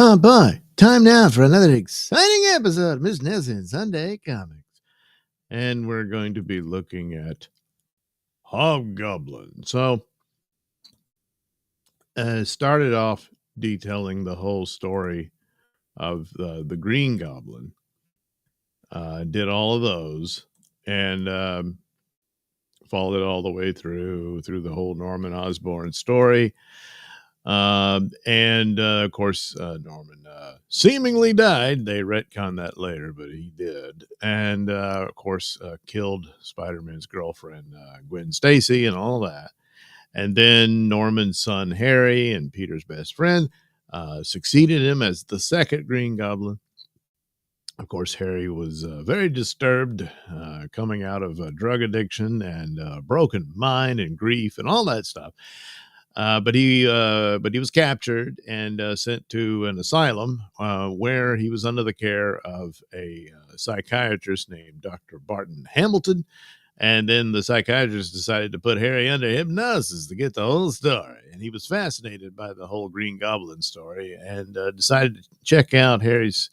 Oh boy, time now for another exciting episode of Mr Nailsin Sunday Comics. And we're going to be looking at Hobgoblin. So, started off detailing the whole story of the Green Goblin. Did all of those and followed it all the way through the whole Norman Osborn story. Of course, Norman seemingly died. They retcon that later, but he did. And of course, killed Spider-Man's girlfriend, Gwen Stacy, and all that. And then Norman's son, Harry, and Peter's best friend, succeeded him as the second Green Goblin. Of course, Harry was very disturbed, coming out of drug addiction and broken mind and grief and all that stuff. But he was captured and sent to an asylum where he was under the care of a psychiatrist named Dr. Barton Hamilton. And then the psychiatrist decided to put Harry under hypnosis to get the whole story. And he was fascinated by the whole Green Goblin story and decided to check out Harry's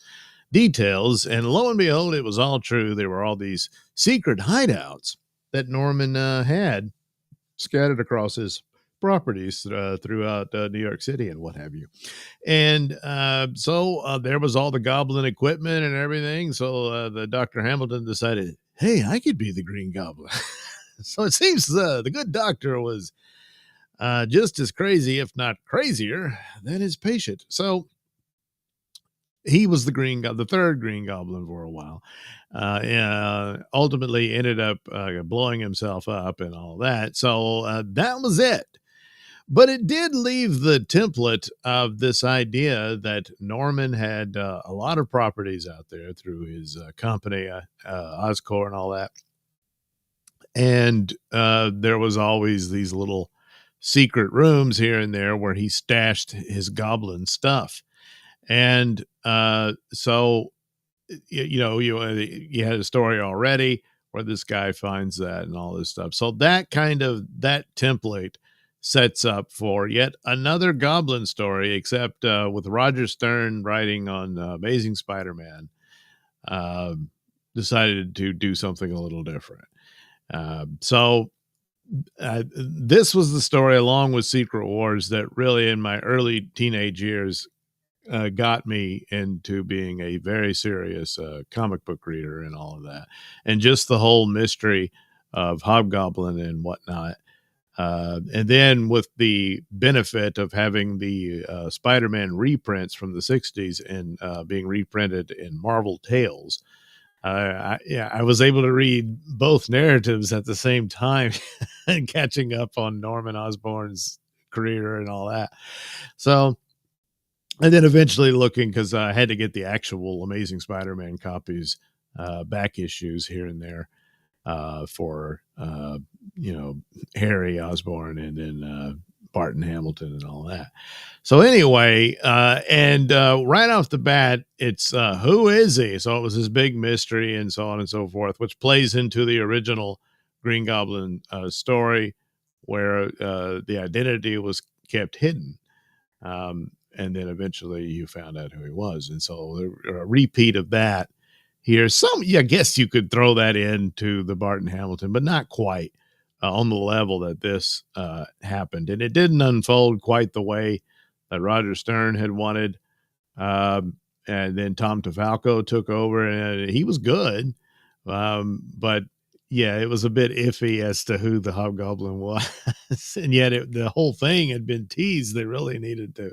details. And lo and behold, it was all true. There were all these secret hideouts that Norman had scattered across his properties throughout New York City and what have you. And so there was all the Goblin equipment and everything. So the Dr. Hamilton decided, hey, I could be the Green Goblin. So it seems the good doctor was just as crazy, if not crazier, than his patient. So he was the third Green Goblin for a while. Ultimately ended up blowing himself up and all that. So that was it. But it did leave the template of this idea that Norman had a lot of properties out there through his company, Oscorp and all that. And there was always these little secret rooms here and there where he stashed his goblin stuff. And so, you had a story already where this guy finds that and all this stuff. So that template sets up for yet another Goblin story, except with Roger Stern writing on Amazing Spider-Man, decided to do something a little different. So this was the story, along with Secret Wars, that really in my early teenage years got me into being a very serious comic book reader and all of that. And just the whole mystery of Hobgoblin and whatnot. And then with the benefit of having the Spider-Man reprints from the 60s and being reprinted in Marvel Tales, I was able to read both narratives at the same time and catching up on Norman Osborn's career and all that. So, and then eventually looking, because I had to get the actual Amazing Spider-Man copies, back issues here and there, for Harry Osborn and then Barton Hamilton and all that. So anyway, right off the bat, it's who is he? So it was this big mystery and so on and so forth, which plays into the original Green Goblin story, where the identity was kept hidden. And then eventually you found out who he was. And so a repeat of that here. I guess you could throw that into the Barton Hamilton, but not quite on the level that this happened. And it didn't unfold quite the way that Roger Stern had wanted. And then Tom DeFalco took over, and he was good. But yeah, it was a bit iffy as to who the Hobgoblin was. And yet the whole thing had been teased. They really needed to,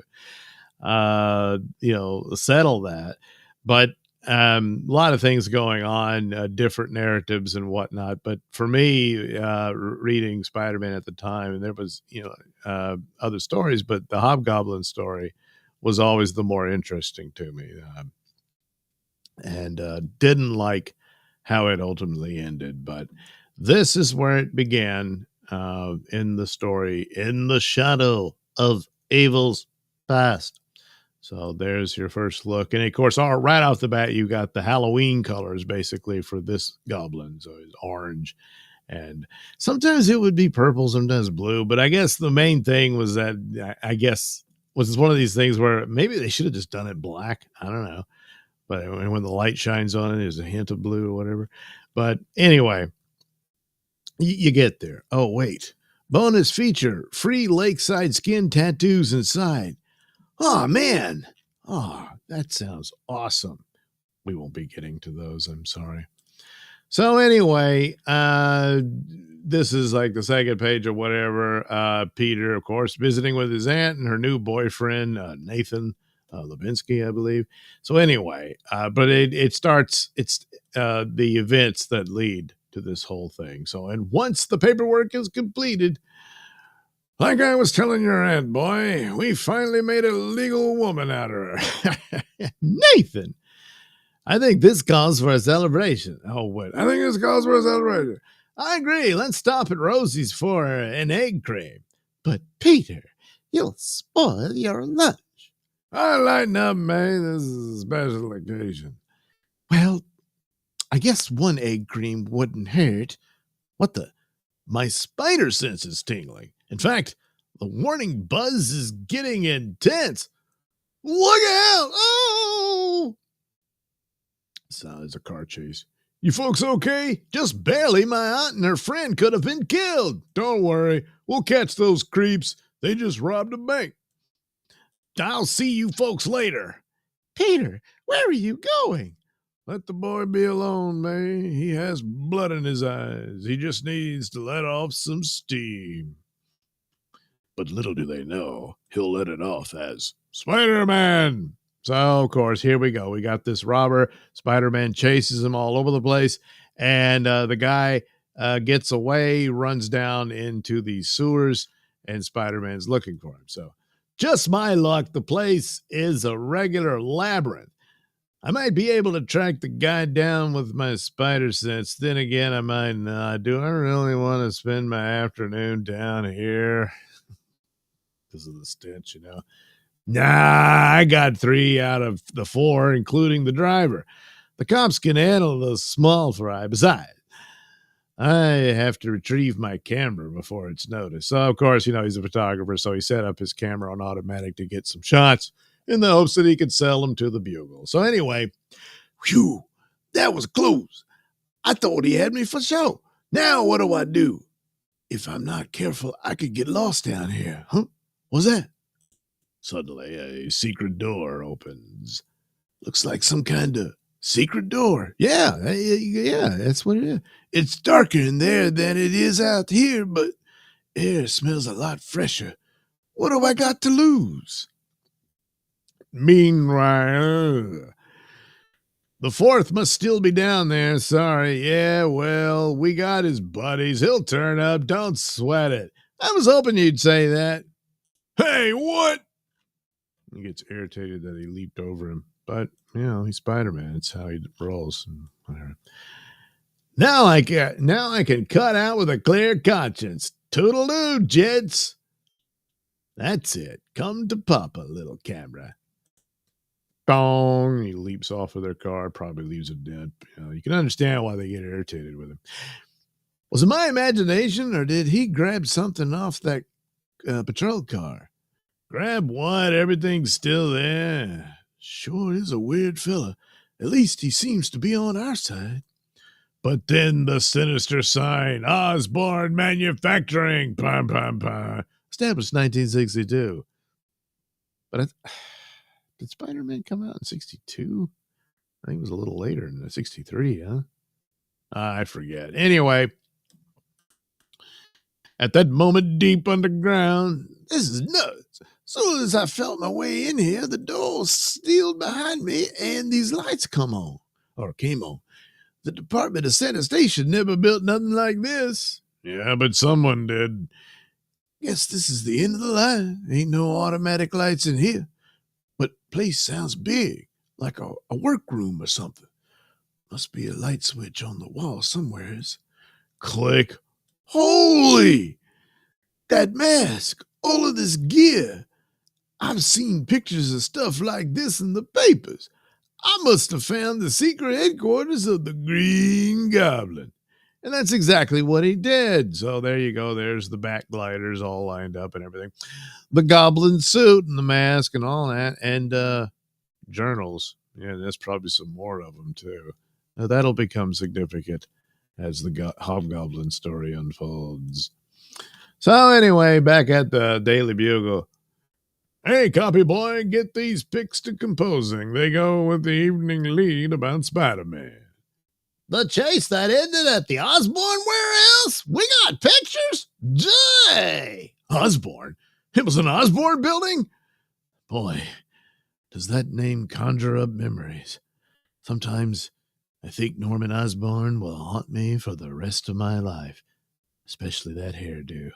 settle that. But a lot of things going on, different narratives and whatnot. But for me, reading Spider-Man at the time, and there was, other stories, but the Hobgoblin story was always the more interesting to me. And didn't like how it ultimately ended. But this is where it began, in the story, In the Shadow of Evil's Past. So there's your first look. And of course, right off the bat, you got the Halloween colors basically for this goblin. So it's orange, and sometimes it would be purple, sometimes blue. But I guess the main thing was that I guess was this one of these things where maybe they should have just done it black? I don't know. But when the light shines on it, there's a hint of blue or whatever. But anyway, you get there. Oh, wait. Bonus feature, free lakeside skin tattoos inside. Oh, man. Oh, that sounds awesome. We won't be getting to those. I'm sorry. So anyway, this is like the second page or whatever. Peter, of course, visiting with his aunt and her new boyfriend, Nathan Levinsky, I believe. So anyway, but it starts, it's the events that lead to this whole thing. So, and once the paperwork is completed, like I was telling your aunt, boy, we finally made a legal woman out of her. Nathan, I think this calls for a celebration. Oh, wait. I think this calls for a celebration. I agree. Let's stop at Rosie's for an egg cream. But, Peter, you'll spoil your lunch. I lighten up, May. This is a special occasion. Well, I guess one egg cream wouldn't hurt. What the? My spider sense is tingling. In fact, the warning buzz is getting intense. Look out! Oh! So there's a car chase. You folks okay? Just barely. My aunt and her friend could have been killed. Don't worry. We'll catch those creeps. They just robbed a bank. I'll see you folks later. Peter, where are you going? Let the boy be alone, May. He has blood in his eyes. He just needs to let off some steam. But little do they know, he'll let it off as Spider-Man. So, of course, here we go. We got this robber. Spider-Man chases him all over the place. And the guy gets away, runs down into the sewers, and Spider-Man's looking for him. So, just my luck, the place is a regular labyrinth. I might be able to track the guy down with my spider sense. Then again, I might not. Do I really want to spend my afternoon down here? Because of the stench, you know. Nah, I got 3 out of the 4, including the driver. The cops can handle the small fry. Besides, I have to retrieve my camera before it's noticed. So, of course, you know, he's a photographer, so he set up his camera on automatic to get some shots in the hopes that he could sell them to the Bugle. So anyway, whew, that was close. I thought he had me for show. Now what do I do? If I'm not careful, I could get lost down here. Huh? What's that? Suddenly, a secret door opens. Looks like some kind of secret door. Yeah, that's what it is. It's darker in there than it is out here, but air smells a lot fresher. What have I got to lose? Meanwhile, the 4th must still be down there. Sorry. Yeah, well, we got his buddies. He'll turn up. Don't sweat it. I was hoping you'd say that. Hey, what? He gets irritated that he leaped over him. But, you know, he's Spider-Man. It's how he rolls. Whatever. Now I can cut out with a clear conscience. Toodle-doo, gents. That's it. Come to Papa, little camera. Bong. He leaps off of their car, probably leaves it dead. You know, you can understand why they get irritated with him. Was it my imagination, or did he grab something off that patrol car? Grab what? Everything's still there. Sure is a weird fella. At least he seems to be on our side. But then the sinister sign, Osborne Manufacturing, pam, pam, pam. Established 1962. But did Spider-Man come out in 62? I think it was a little later in 63, huh? I forget. Anyway, at that moment, deep underground, this is nuts. Soon as I felt my way in here, the door sealed behind me and these lights came on. The Department of Sanitation never built nothing like this. Yeah, but someone did. Guess this is the end of the line. Ain't no automatic lights in here. But place sounds big, like a workroom or something. Must be a light switch on the wall somewheres. Click. Holy! That mask, all of this gear. I've seen pictures of stuff like this in the papers. I must have found the secret headquarters of the Green Goblin. And that's exactly what he did. So there you go. There's the back gliders all lined up and everything. The goblin suit and the mask and all that. And journals. Yeah, there's probably some more of them too. Now, that'll become significant as the Hobgoblin story unfolds. So anyway, back at the Daily Bugle. Hey, copy boy, get these pics to composing. They go with the evening lead about Spider-Man. The chase that ended at the Osborne warehouse? We got pictures? Jay! Osborne? It was an Osborne building? Boy, does that name conjure up memories. Sometimes I think Norman Osborn will haunt me for the rest of my life, especially that hairdo.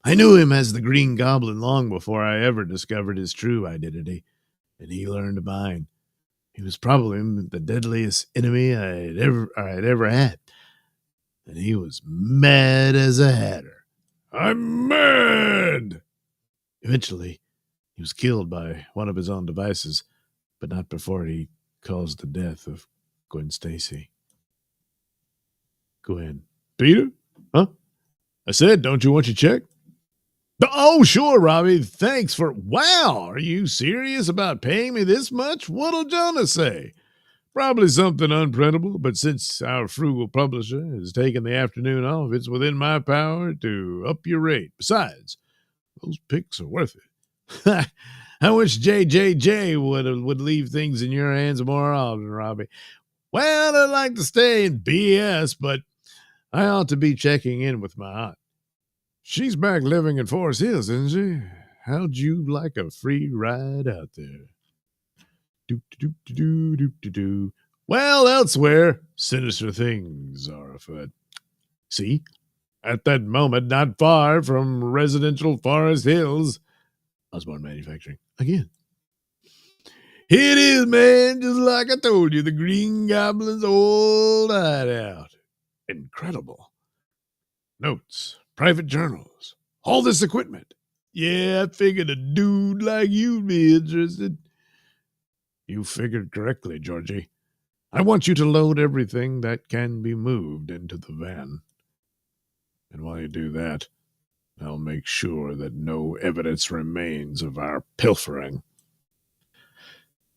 I knew him as the Green Goblin long before I ever discovered his true identity, and he learned mine. He was probably the deadliest enemy I'd ever had, and he was mad as a hatter. I'm mad! Eventually, he was killed by one of his own devices, but not before he caused the death of Gwen Stacy. Gwen. Peter? Huh? I said, don't you want your check? Oh, sure, Robbie. Thanks for... Wow, are you serious about paying me this much? What'll Jonah say? Probably something unprintable, but since our frugal publisher has taken the afternoon off, it's within my power to up your rate. Besides, those pics are worth it. I wish JJJ would leave things in your hands more often, Robbie. Well, I'd like to stay in BS, but I ought to be checking in with my aunt. She's back living in Forest Hills, isn't she? How'd you like a free ride out there? Do. Well, elsewhere, sinister things are afoot. See? At that moment, not far from residential Forest Hills, Osborne Manufacturing. Again. Here it is, man, just like I told you, the Green Goblin's old hideout. Incredible. Notes, private journals, all this equipment. Yeah, I figured a dude like you'd be interested. You figured correctly, Georgie. I want you to load everything that can be moved into the van. And while you do that, I'll make sure that no evidence remains of our pilfering.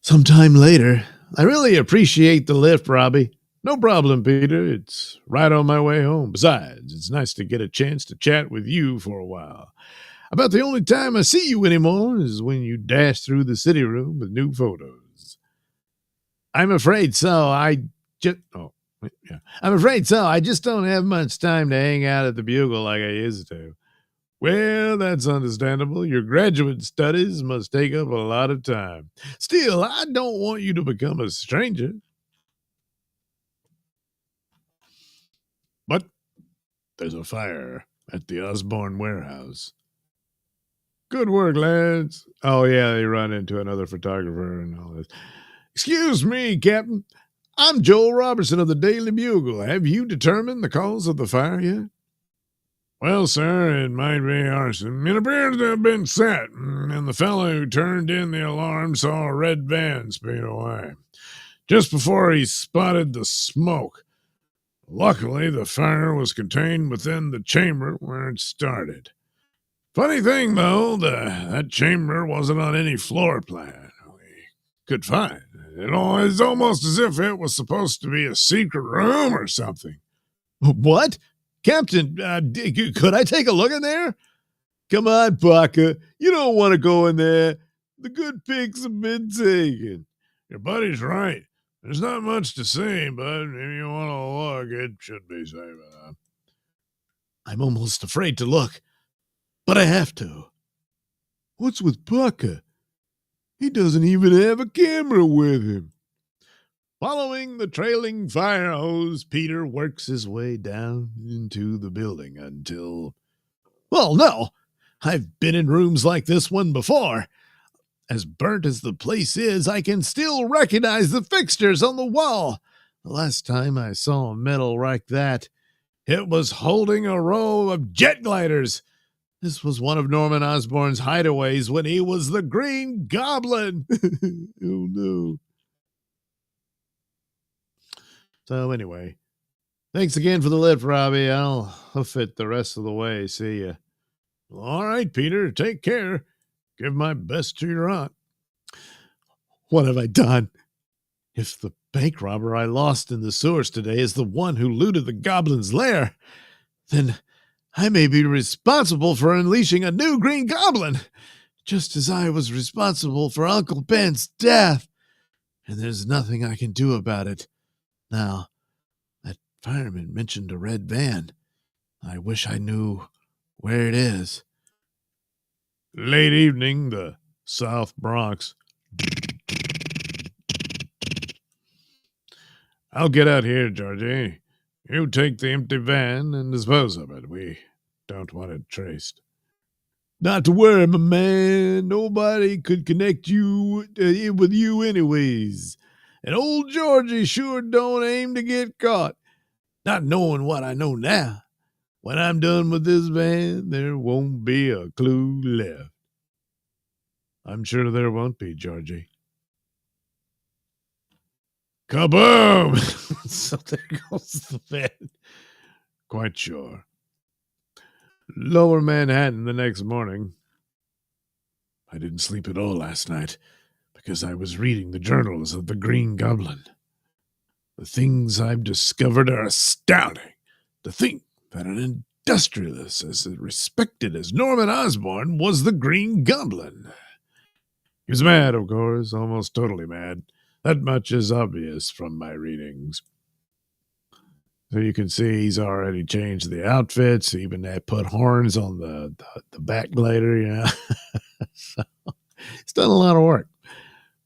Sometime later. I really appreciate the lift, Robbie. No problem, Peter. It's right on my way home. Besides, it's nice to get a chance to chat with you for a while. About the only time I see you anymore is when you dash through the city room with new photos. I'm afraid so. I'm afraid so. I just don't have much time to hang out at the Bugle like I used to. Well, that's understandable. Your graduate studies must take up a lot of time. Still, I don't want you to become a stranger. But there's a fire at the Osborne warehouse. Good work, lads. Oh, yeah, they run into another photographer and all this. Excuse me, Captain. I'm Joel Robertson of the Daily Bugle. Have you determined the cause of the fire yet? Well, sir, it might be arson. It appears to have been set, and the fellow who turned in the alarm saw a red van speed away just before he spotted the smoke. Luckily, the fire was contained within the chamber where it started. Funny thing, though, that chamber wasn't on any floor plan we could find. It's almost as if it was supposed to be a secret room or something. What? Captain, could I take a look in there? Come on, Parker. You don't want to go in there. The good pics have been taken. Your buddy's right. There's not much to see, but if you want to look, it should be safe enough. I'm almost afraid to look, but I have to. What's with Parker? He doesn't even have a camera with him. Following the trailing fire hose, Peter works his way down into the building until... Well, no, I've been in rooms like this one before. As burnt as the place is, I can still recognize the fixtures on the wall. The last time I saw a metal like that, it was holding a row of jet gliders. This was one of Norman Osborn's hideaways when he was the Green Goblin. Oh, no. So anyway, Thanks again for the lift, Robbie. I'll hoof it the rest of the way. See ya. All right, Peter. Take care. Give my best to your aunt. What have I done? If the bank robber I lost in the sewers today is the one who looted the goblin's lair, then I may be responsible for unleashing a new green goblin, just as I was responsible for Uncle Ben's death. And there's nothing I can do about it. Now, that fireman mentioned a red van. I wish I knew where it is. Late evening, the South Bronx. I'll get out here, Georgie. You take the empty van and dispose of it. We don't want it traced. Not to worry, my man. Nobody could connect you with you anyways. And old Georgie sure don't aim to get caught. Not knowing what I know now. When I'm done with this van, there won't be a clue left. I'm sure there won't be, Georgie. Kaboom! So there goes the van. Quite sure. Lower Manhattan the next morning. I didn't sleep at all last night because I was reading the journals of the Green Goblin. The things I've discovered are astounding. To think that an industrialist as respected as Norman Osborn was the Green Goblin. He was mad, of course, almost totally mad. That much is obvious from my readings. So you can see he's already changed the outfits, even put horns on the back glider, you know. So he's done a lot of work.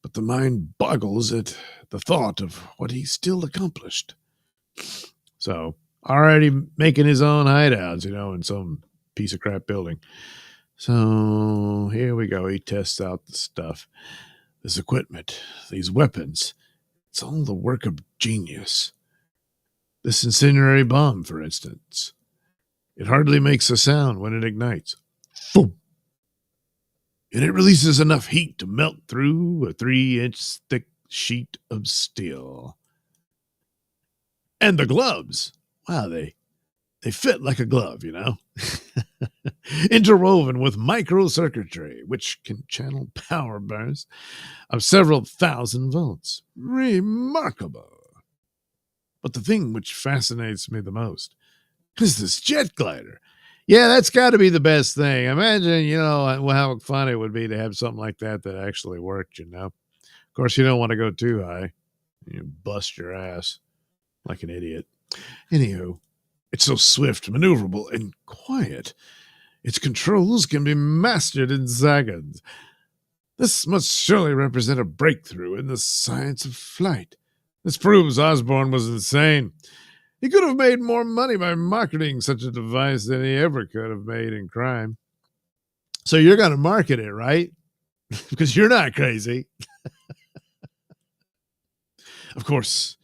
But the mind boggles at the thought of what he's still accomplished. So already making his own hideouts, you know, in some piece of crap building. So here we go. He tests out the stuff. This equipment, these weapons, it's all the work of genius. This incendiary bomb, for instance. It hardly makes a sound when it ignites. Boom! And it releases enough heat to melt through a 3-inch thick sheet of steel. And the gloves, wow, they fit like a glove, you know. Interwoven with microcircuitry, which can channel power bursts of several thousand volts. Remarkable. But the thing which fascinates me the most is this jet glider. Yeah, that's got to be the best thing. Imagine, you know, how fun it would be to have something like that actually worked, you know. Of course, you don't want to go too high. You bust your ass like an idiot. Anywho, it's so swift, maneuverable, and quiet. Its controls can be mastered in seconds. This must surely represent a breakthrough in the science of flight. This proves Osborn was insane. He could have made more money by marketing such a device than he ever could have made in crime. So you're going to market it, right? Because you're not crazy. Of course,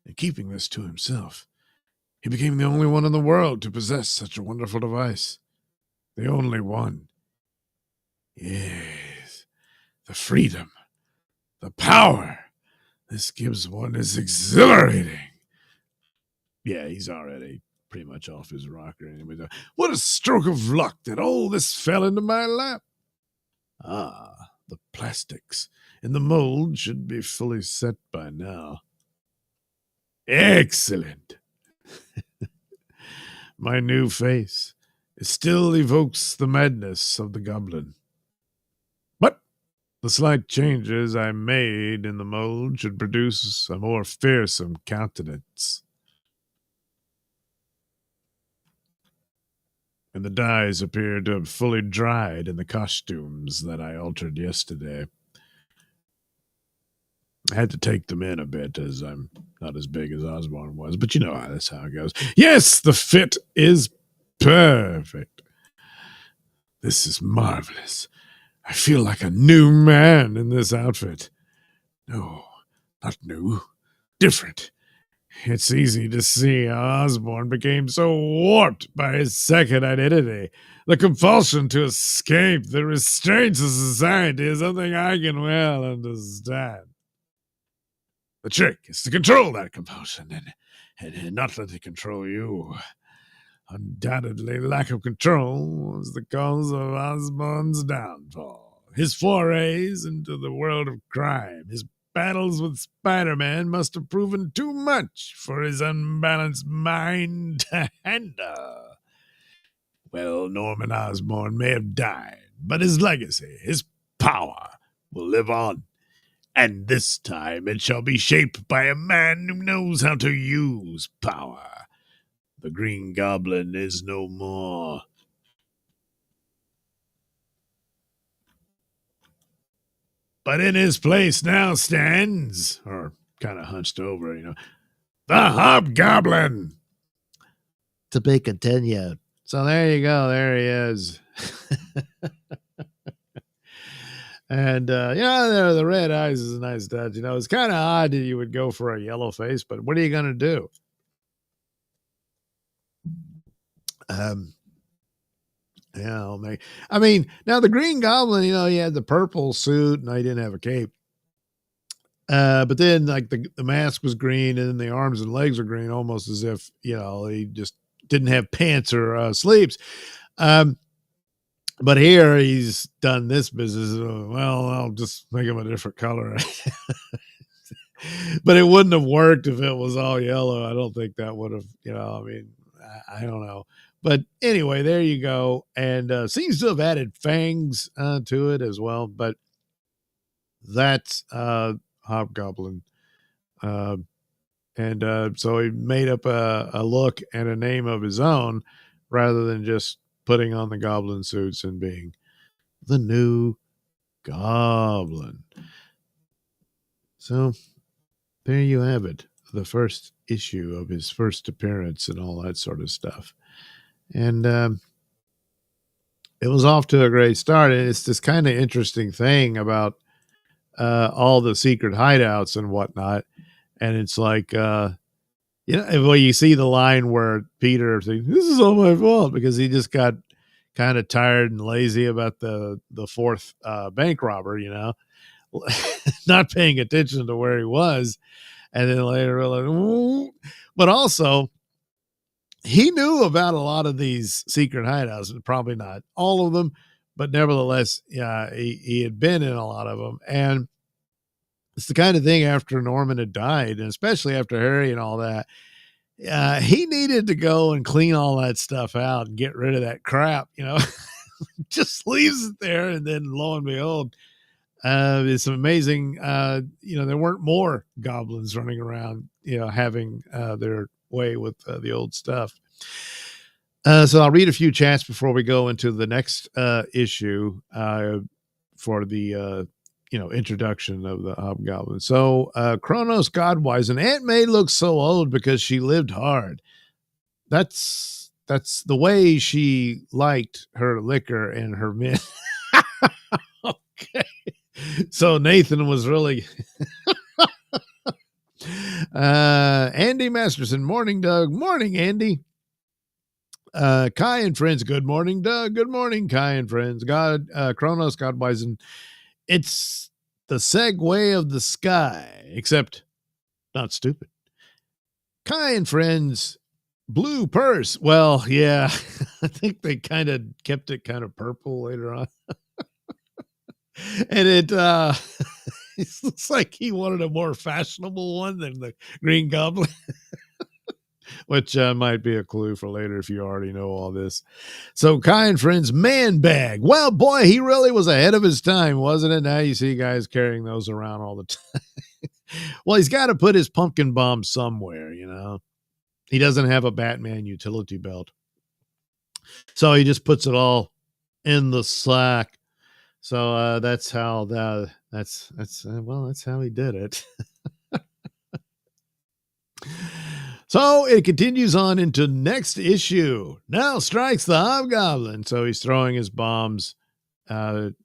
in keeping this to himself, he became the only one in the world to possess such a wonderful device. The only one. Yes, the freedom, the power this gives one is exhilarating. Yeah, he's already pretty much off his rocker anyway. What a stroke of luck that all this fell into my lap. Ah, the plastics in the mold should be fully set by now. Excellent. My new face. It still evokes the madness of the goblin. But the slight changes I made in the mold should produce a more fearsome countenance. And the dyes appear to have fully dried in the costumes that I altered yesterday. I had to take them in a bit as I'm not as big as Osborn was, but you know that's how it goes. Yes, the fit is perfect. This is marvelous. I feel like a new man in this outfit. No, not new. Different. It's easy to see how Osborn became so warped by his second identity. The compulsion to escape, the restraints of society is something I can well understand. The trick is to control that compulsion and not let it control you. Undoubtedly, lack of control was the cause of Osborn's downfall. His forays into the world of crime, his battles with Spider-Man must have proven too much for his unbalanced mind to handle. Well, Norman Osborn may have died, but his legacy, his power, will live on. And this time it shall be shaped by a man who knows how to use power. The Green Goblin is no more. But in his place now stands, or kind of hunched over, the Hobgoblin. To be continued. So there you go. There he is. And, the red eyes is a nice touch. It's kind of odd that you would go for a yellow face, but what are you going to do? Now the Green Goblin, he had the purple suit and he didn't have a cape. But then like the mask was green and then the arms and legs are green, almost as if, he just didn't have pants or sleeves. But here he's done this business. Well, I'll just make him a different color. But it wouldn't have worked if it was all yellow. I don't think that would have, I don't know. But anyway, there you go. And seems to have added fangs to it as well. But that's Hobgoblin. So he made up a look and a name of his own rather than just putting on the goblin suits and being the new Goblin. So there you have it. The first issue of his first appearance and all that sort of stuff. And it was off to a great start. And it's this kind of interesting thing about all the secret hideouts and whatnot. And it's like, you see the line where Peter thinks, this is all my fault because he just got kind of tired and lazy about the fourth bank robber, not paying attention to where he was. And then later, but also he knew about a lot of these secret hideouts, probably not all of them, but nevertheless, he had been in a lot of them. And it's the kind of thing after Norman had died, and especially after Harry and all that, he needed to go and clean all that stuff out and get rid of that crap, just leaves it there. And then lo and behold, it's amazing. There weren't more goblins running around, having their way with the old stuff. So I'll read a few chats before we go into the next issue for the introduction of the Hobgoblin. So Kronos Godwise, and Aunt May looks so old because she lived hard. That's the way she liked her liquor and her men. Okay. So Nathan was really Andy Masterson. Morning, Doug. Morning, Andy. Kai and friends. Good morning, Doug. Good morning, Kai and friends. Kronos Godwise, and it's the segue of the sky, except not stupid. Kai and friends, blue purse. Well, yeah, I think they kind of kept it kind of purple later on. And it looks like he wanted a more fashionable one than the Green Goblin, which might be a clue for later if you already know all this. So Kai and friends, man bag. Well, boy, he really was ahead of his time, wasn't it? Now you see guys carrying those around all the time. Well, he's got to put his pumpkin bomb somewhere, He doesn't have a Batman utility belt. So he just puts it all in the sack. So that's how that's how he did it. So it continues on into next issue. Now strikes the Hobgoblin. So he's throwing his bombs, trying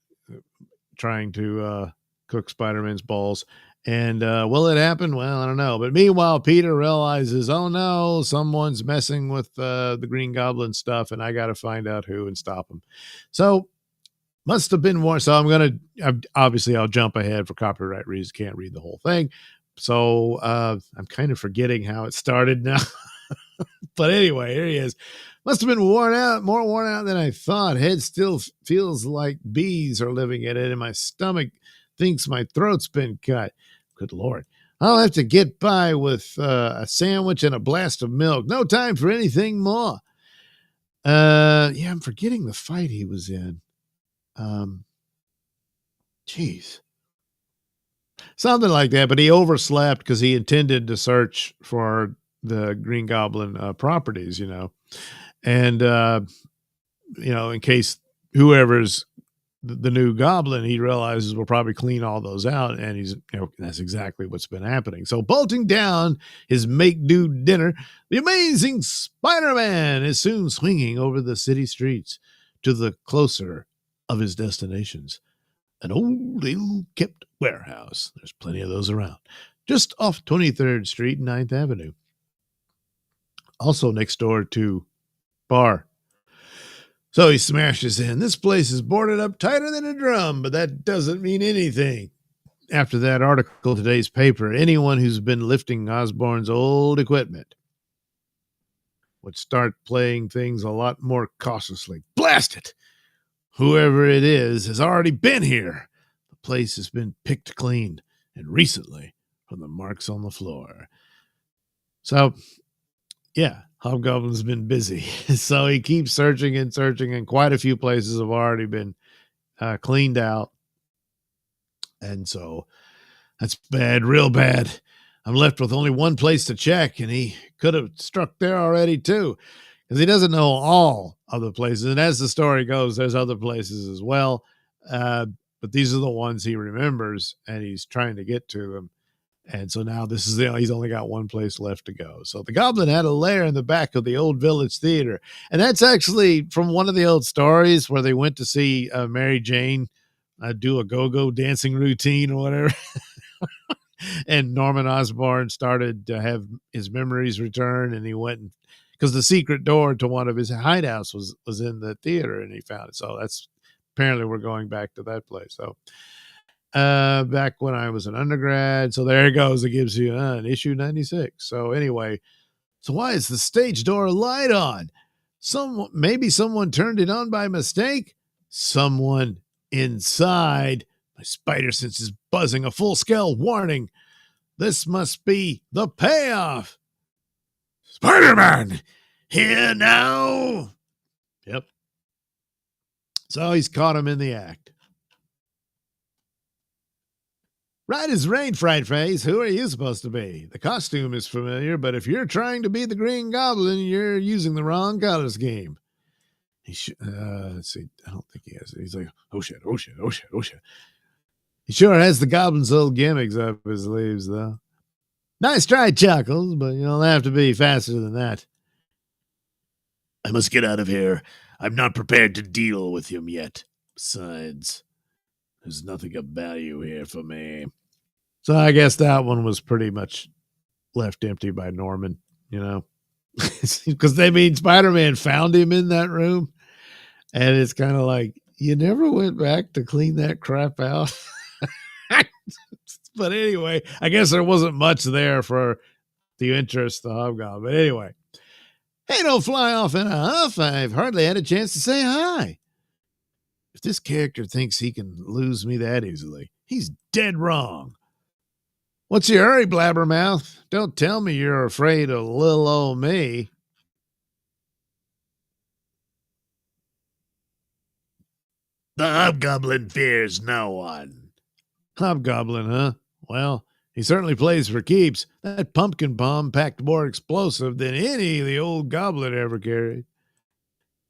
to cook Spider-Man's balls. And will it happen? Well, I don't know. But meanwhile, Peter realizes, oh no, someone's messing with the Green Goblin stuff, and I got to find out who and stop him. So must have been more. So I'll jump ahead for copyright reasons. Can't read the whole thing. So I'm kind of forgetting how it started now. But anyway, here he is. Must have been more worn out than I thought. Head still feels like bees are living in it, and my stomach thinks my throat's been cut. Good Lord. I'll have to get by with a sandwich and a blast of milk. No time for anything more. Yeah, I'm forgetting the fight he was in. Jeez. Something like that, but he overslept because he intended to search for the Green Goblin properties, and in case whoever's the new goblin, he realizes will probably clean all those out, and that's exactly what's been happening. So bolting down his make-do dinner, the amazing Spider-Man is soon swinging over the city streets to the closer of his destinations. An old ill-kept warehouse. There's plenty of those around. Just off 23rd Street and 9th Avenue. Also next door to bar. So he smashes in. This place is boarded up tighter than a drum, but that doesn't mean anything. After that article in today's paper, anyone who's been lifting Osborne's old equipment would start playing things a lot more cautiously. Blast it! Whoever it is has already been here. The place has been picked clean, and recently, from the marks on the floor. So, yeah, Hobgoblin's been busy. So he keeps searching, and quite a few places have already been cleaned out. And so that's bad, real bad. I'm left with only one place to check, and he could have struck there already, too. Because he doesn't know all of the places. And as the story goes, there's other places as well. But these are the ones he remembers, and he's trying to get to them. And so now he's only got one place left to go. So the Goblin had a lair in the back of the old Village Theater. And that's actually from one of the old stories where they went to see Mary Jane do a go-go dancing routine or whatever. And Norman Osborn started to have his memories return, and he went because the secret door to one of his hideouts was in the theater, and he found it. So that's apparently we're going back to that place. So back when I was an undergrad. So there it goes. It gives you an issue 96. So anyway, so why is the stage door light on? Maybe someone turned it on by mistake. Someone inside. My spider sense is buzzing a full-scale warning. This must be the payoff. Spider-Man, here now. Yep. So he's caught him in the act. Right as rain, fright face. Who are you supposed to be? The costume is familiar, but if you're trying to be the Green Goblin, you're using the wrong color scheme. Let's see. I don't think he has it. He's like, oh shit. He sure has the Goblin's old gimmicks up his sleeves, though. Nice try, Chuckles, but you'll have to be faster than that. I must get out of here. I'm not prepared to deal with him yet. Besides, there's nothing of value here for me. So I guess that one was pretty much left empty by Norman, because Spider-Man found him in that room, and it's kind of like, you never went back to clean that crap out. But anyway, I guess there wasn't much there for the interest of the Hobgoblin. But anyway, hey, don't fly off in a huff. I've hardly had a chance to say hi. If this character thinks he can lose me that easily, he's dead wrong. What's your hurry, blabbermouth? Don't tell me you're afraid of little old me. The Hobgoblin fears no one. Hobgoblin, huh? Well, he certainly plays for keeps. That pumpkin bomb packed more explosive than any the old goblin ever carried.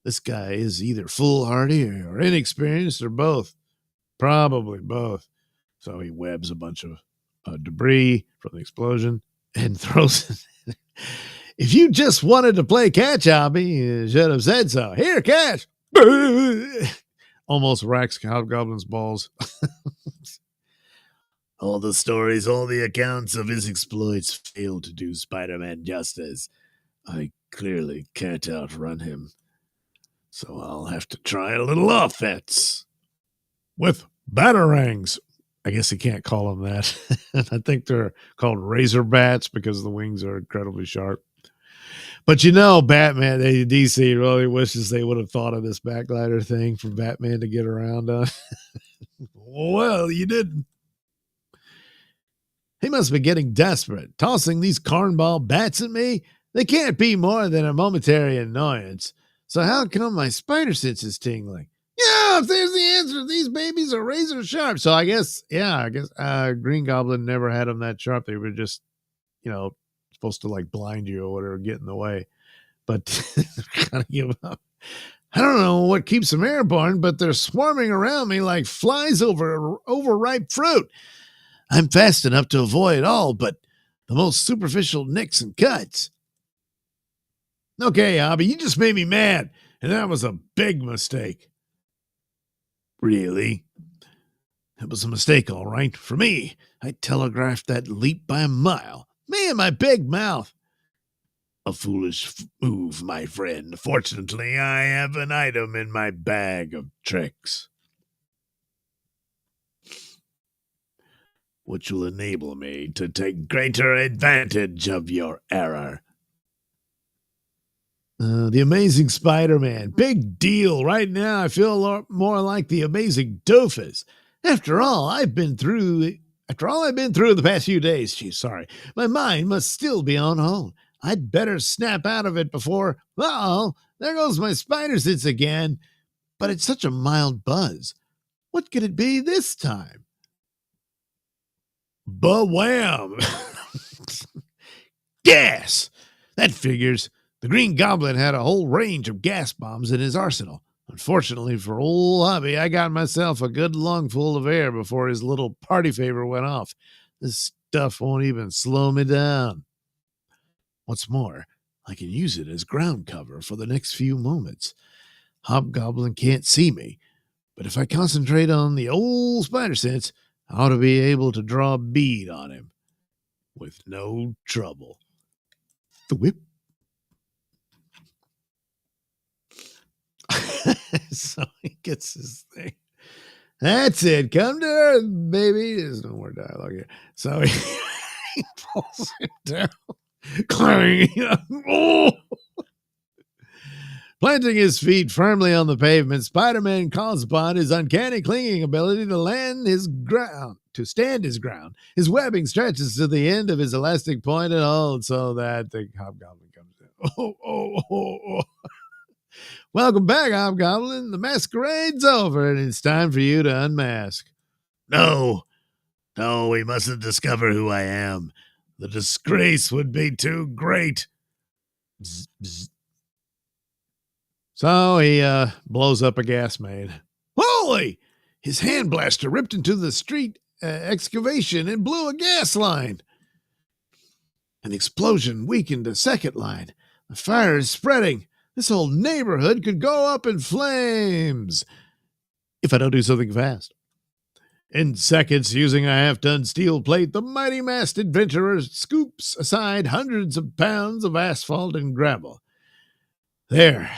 This guy is either foolhardy or inexperienced or both. Probably both. So he webs a bunch of debris from the explosion and throws it. If you just wanted to play catch, Hobby, you should have said so. Here, catch. Almost racks Hobgoblin's balls. All the stories, all the accounts of his exploits fail to do Spider-Man justice. I clearly can't outrun him. So I'll have to try a little offense. With batarangs I guess you can't call them that. I think they're called razor bats because the wings are incredibly sharp. But Batman, DC really wishes they would have thought of this backglider thing for Batman to get around on. Well, you didn't. He must be getting desperate, tossing these cornball bats at me. They can't be more than a momentary annoyance. So how come my spider sense is tingling? Yeah, if there's the answer, these babies are razor sharp. So I guess Green Goblin never had them that sharp. They were just, supposed to like blind you or whatever, get in the way. But kind of give up. I don't know what keeps them airborne, but they're swarming around me like flies over overripe fruit. I'm fast enough to avoid all but the most superficial nicks and cuts. Okay, Hobby, you just made me mad, and that was a big mistake. Really? It was a mistake, all right. For me, I telegraphed that leap by a mile. Me and my big mouth. A foolish move, my friend. Fortunately, I have an item in my bag of tricks, which will enable me to take greater advantage of your error. The Amazing Spider-Man. Big deal. Right now, I feel a lot more like the Amazing Doofus. After all I've been through the past few days, my mind must still be on hold. I'd better snap out of it before, there goes my spider sense again. But it's such a mild buzz. What could it be this time? Ba-wham! Gas! That figures. The Green Goblin had a whole range of gas bombs in his arsenal. Unfortunately for old Hobby, I got myself a good lungful of air before his little party favor went off. This stuff won't even slow me down. What's more, I can use it as ground cover for the next few moments. Hobgoblin can't see me, but if I concentrate on the old spider sense, I ought to be able to draw a bead on him with no trouble. Thwip. So he gets his thing. That's it. Come to Earth, baby. There's no more dialogue here. So he pulls him down. Oh! Planting his feet firmly on the pavement, Spider-Man calls upon his uncanny clinging ability to stand his ground. His webbing stretches to the end of his elastic point and holds so that the Hobgoblin comes in. Oh. Welcome back, Hobgoblin. The masquerade's over, and it's time for you to unmask. No, we mustn't discover who I am. The disgrace would be too great. Bzz, bzz. So he blows up a gas main. Holy! His hand blaster ripped into the street excavation and blew a gas line. An explosion weakened a second line. The fire is spreading. This whole neighborhood could go up in flames if I don't do something fast. In seconds, using a half-ton steel plate, the mighty masked adventurer scoops aside hundreds of pounds of asphalt and gravel. There.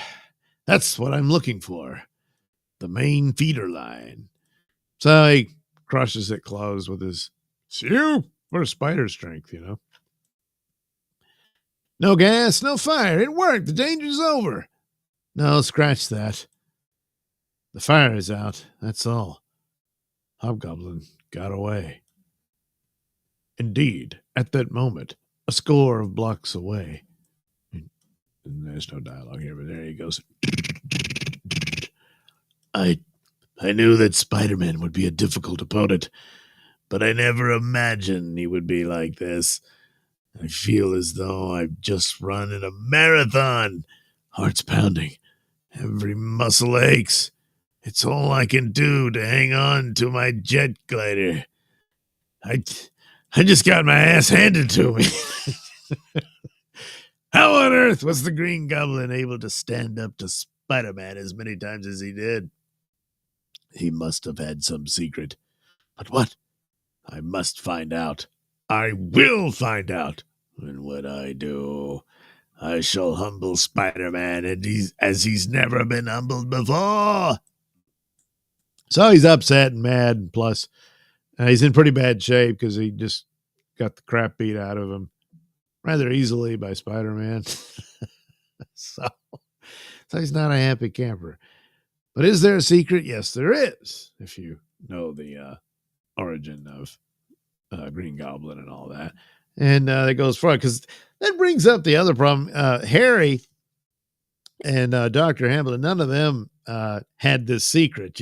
That's what I'm looking for. The main feeder line. So he crushes it closed with his for spider strength, No gas, no fire. It worked. The danger's over. No, scratch that. The fire is out. That's all. Hobgoblin got away. Indeed, at that moment, a score of blocks away. There's no dialogue here, but there he goes. I knew that Spider-Man would be a difficult opponent, but I never imagined he would be like this. I feel as though I've just run in a marathon. Heart's pounding. Every muscle aches. It's all I can do to hang on to my jet glider. I just got my ass handed to me. How on earth was the Green Goblin able to stand up to Spider-Man as many times as he did? He must have had some secret. But what? I must find out. I will find out. And when I do, I shall humble Spider-Man as he's never been humbled before. So he's upset and mad. Plus, He's in pretty bad shape because he just got the crap beat out of him rather easily by Spider-Man. so, so he's not a happy camper. But is there a secret? Yes, there is. If you know the origin of Green Goblin and all that. And it goes far because that brings up the other problem. Harry and Dr. Hamilton, none of them had this secret,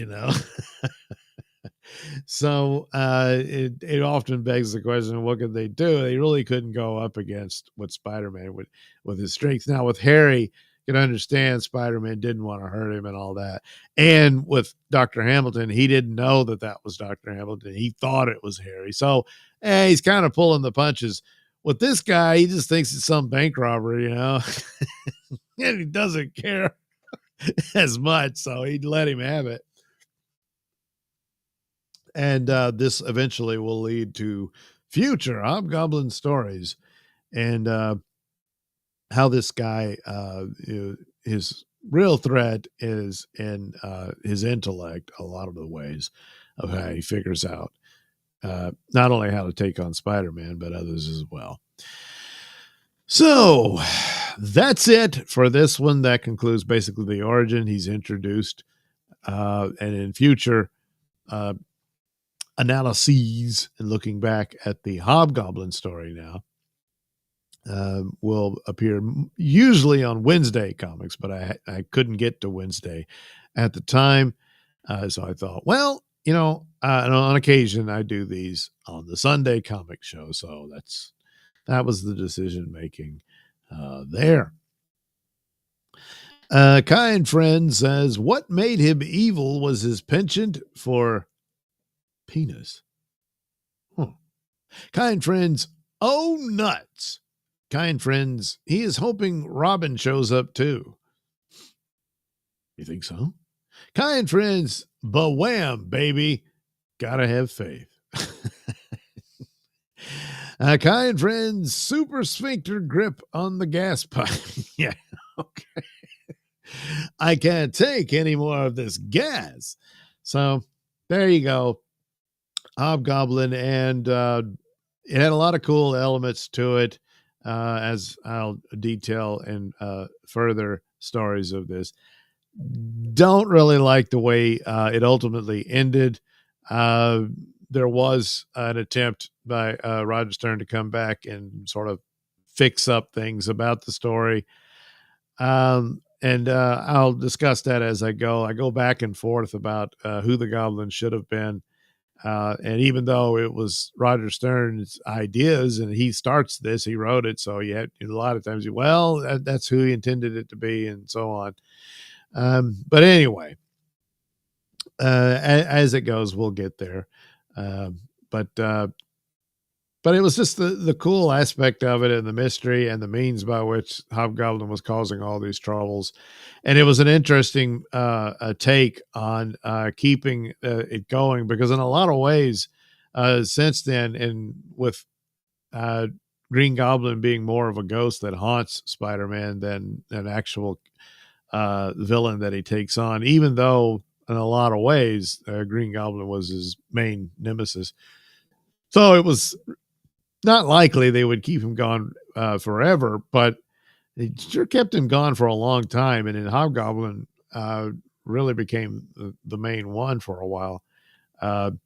So it often begs the question, what could they do? They really couldn't go up against what Spider-Man would with his strength. Now with Harry, you can understand Spider-Man didn't want to hurt him and all that. And with Dr. Hamilton, he didn't know that was Dr. Hamilton. He thought it was Harry. So he's kind of pulling the punches. With this guy, he just thinks it's some bank robbery, and he doesn't care as much. So he'd let him have it. And this eventually will lead to future Hobgoblin stories and how this guy, his real threat is in his intellect, a lot of the ways of how he figures out not only how to take on Spider-Man, but others as well. So that's it for this one. That concludes basically the origin. He's introduced, and in future analyses and looking back at the Hobgoblin story now will appear usually on Wednesday comics, but I couldn't get to Wednesday at the time. So I thought, well, on occasion I do these on the Sunday comic show. So that was the decision making there. Kind Friend says, what made him evil was his penchant for penis. Kind Friends, oh nuts. Kind Friends, he is hoping Robin shows up too. You think so? Kind Friends, ba-wham, baby. Gotta have faith. Kind Friends, super sphincter grip on the gas pipe. Yeah, okay. I can't take any more of this gas. So there you go. Hobgoblin, and it had a lot of cool elements to it, as I'll detail in further stories of this. Don't really like the way it ultimately ended. There was an attempt by Roger Stern to come back and sort of fix up things about the story. And I'll discuss that as I go. I go back and forth about who the Goblin should have been. And even though it was Roger Stern's ideas and he starts this, he wrote it. So you had a lot of times, that's who he intended it to be and so on. But anyway, as it goes, we'll get there. But it was just the cool aspect of it and the mystery and the means by which Hobgoblin was causing all these troubles. And it was an interesting take on keeping it going, because in a lot of ways since then, and with Green Goblin being more of a ghost that haunts Spider-Man than an actual villain that he takes on, even though in a lot of ways Green Goblin was his main nemesis. So it was not likely they would keep him gone forever, but they sure kept him gone for a long time. And then Hobgoblin really became the main one for a while. So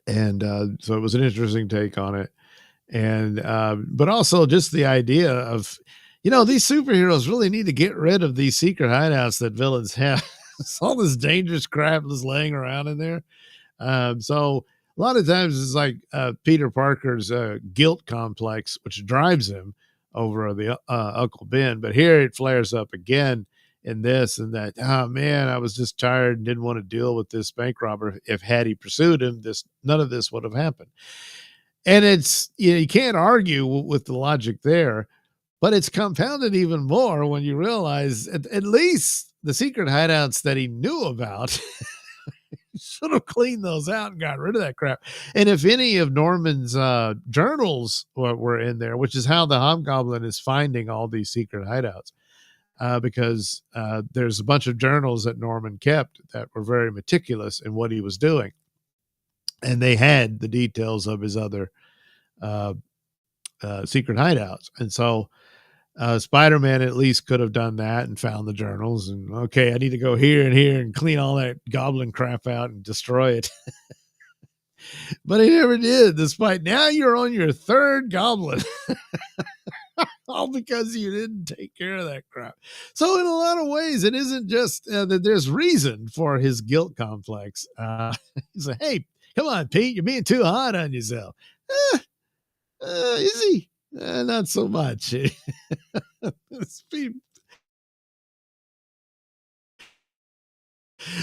it was an interesting take on it. And but also just the idea of, these superheroes really need to get rid of these secret hideouts that villains have. It's all this dangerous crap that's laying around in there. So a lot of times it's like Peter Parker's guilt complex, which drives him over the Uncle Ben. But here it flares up again in this and that. Oh man, I was just tired and didn't want to deal with this bank robber. If had he pursued him, none of this would have happened. And it's, you can't argue with the logic there, but it's compounded even more when you realize at least the secret hideouts that he knew about should have cleaned those out and got rid of that crap. And if any of Norman's journals were in there, which is how the Hobgoblin is finding all these secret hideouts, because there's a bunch of journals that Norman kept that were very meticulous in what he was doing. and they had the details of his other uh, secret hideouts. And so Spider-Man at least could have done that and found the journals. And okay, I need to go here and here and clean all that goblin crap out and destroy it. But he never did. Despite now you're on your third goblin. All because you didn't take care of that crap. So in a lot of ways, it isn't just that there's reason for his guilt complex. He's like, hey, come on, Pete, you're being too hard on yourself. Is he? Not so much.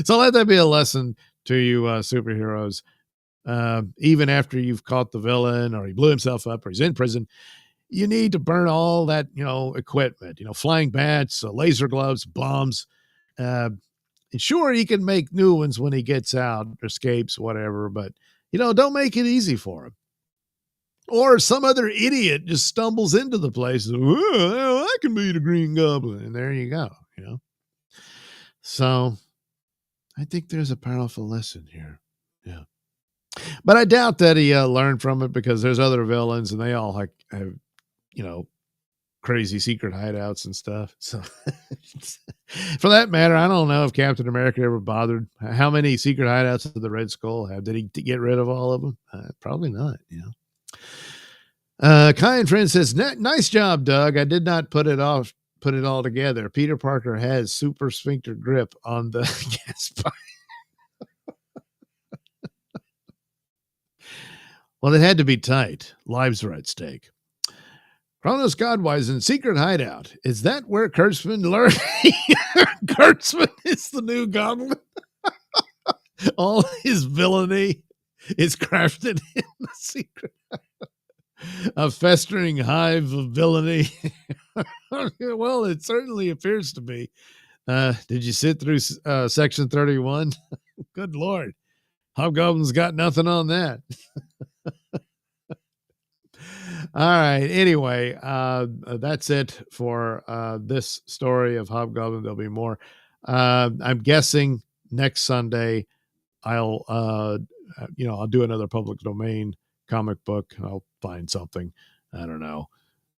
So let that be a lesson to you, superheroes. Even after you've caught the villain or he blew himself up or he's in prison, you need to burn all that, equipment, flying bats, laser gloves, bombs. And sure, he can make new ones when he gets out, escapes, whatever, but, don't make it easy for him. Or some other idiot just stumbles into the place. And, I can be the Green Goblin. And there you go, So I think there's a powerful lesson here. Yeah. But I doubt that he learned from it because there's other villains and they all have, crazy secret hideouts and stuff. So for that matter, I don't know if Captain America ever bothered. How many secret hideouts did the Red Skull have? Did he get rid of all of them? Probably not, Kai and Friend says, nice job, Doug. I did not put it all together. Peter Parker has super sphincter grip on the gas pipe. Well, it had to be tight. Lives were at stake. Kronos Godwisen, secret hideout. Is that where Kurtzman learned? Kurtzman is the new goblin. All his villainy is crafted in the secret. A festering hive of villainy. Well, it certainly appears to be. Did you sit through section 31? Good Lord. Hobgoblin's got nothing on that. All right. Anyway, that's it for this story of Hobgoblin. There'll be more. I'm guessing next Sunday I'll do another public domain comic book. I'll find something. I don't know.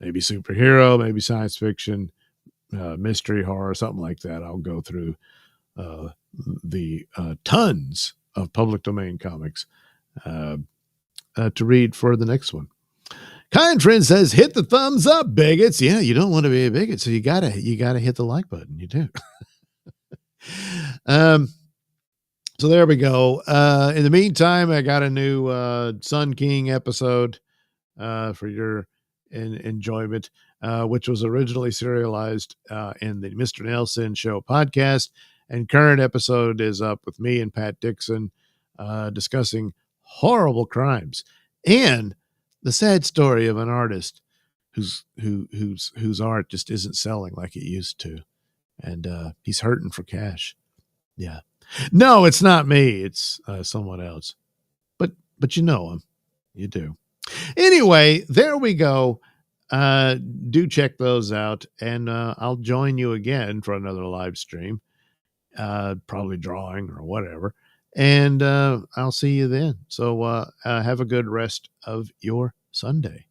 Maybe superhero, maybe science fiction, mystery, horror, something like that. I'll go through the tons of public domain comics to read for the next one. Kind Friend says, hit the thumbs up, bigots. Yeah, you don't want to be a bigot, so you gotta hit the like button. You do. So there we go. In the meantime, I got a new Sun King episode for your enjoyment, which was originally serialized in the Mr Nailsin Show podcast. And current episode is up with me and Pat Dixon discussing horrible crimes and the sad story of an artist whose art just isn't selling like it used to, and he's hurting for cash. Yeah, no, it's not me. It's someone else. But you know him. You do. Anyway, there we go. Do check those out, and I'll join you again for another live stream. Probably drawing or whatever. And I'll see you then. So have a good rest of your Sunday.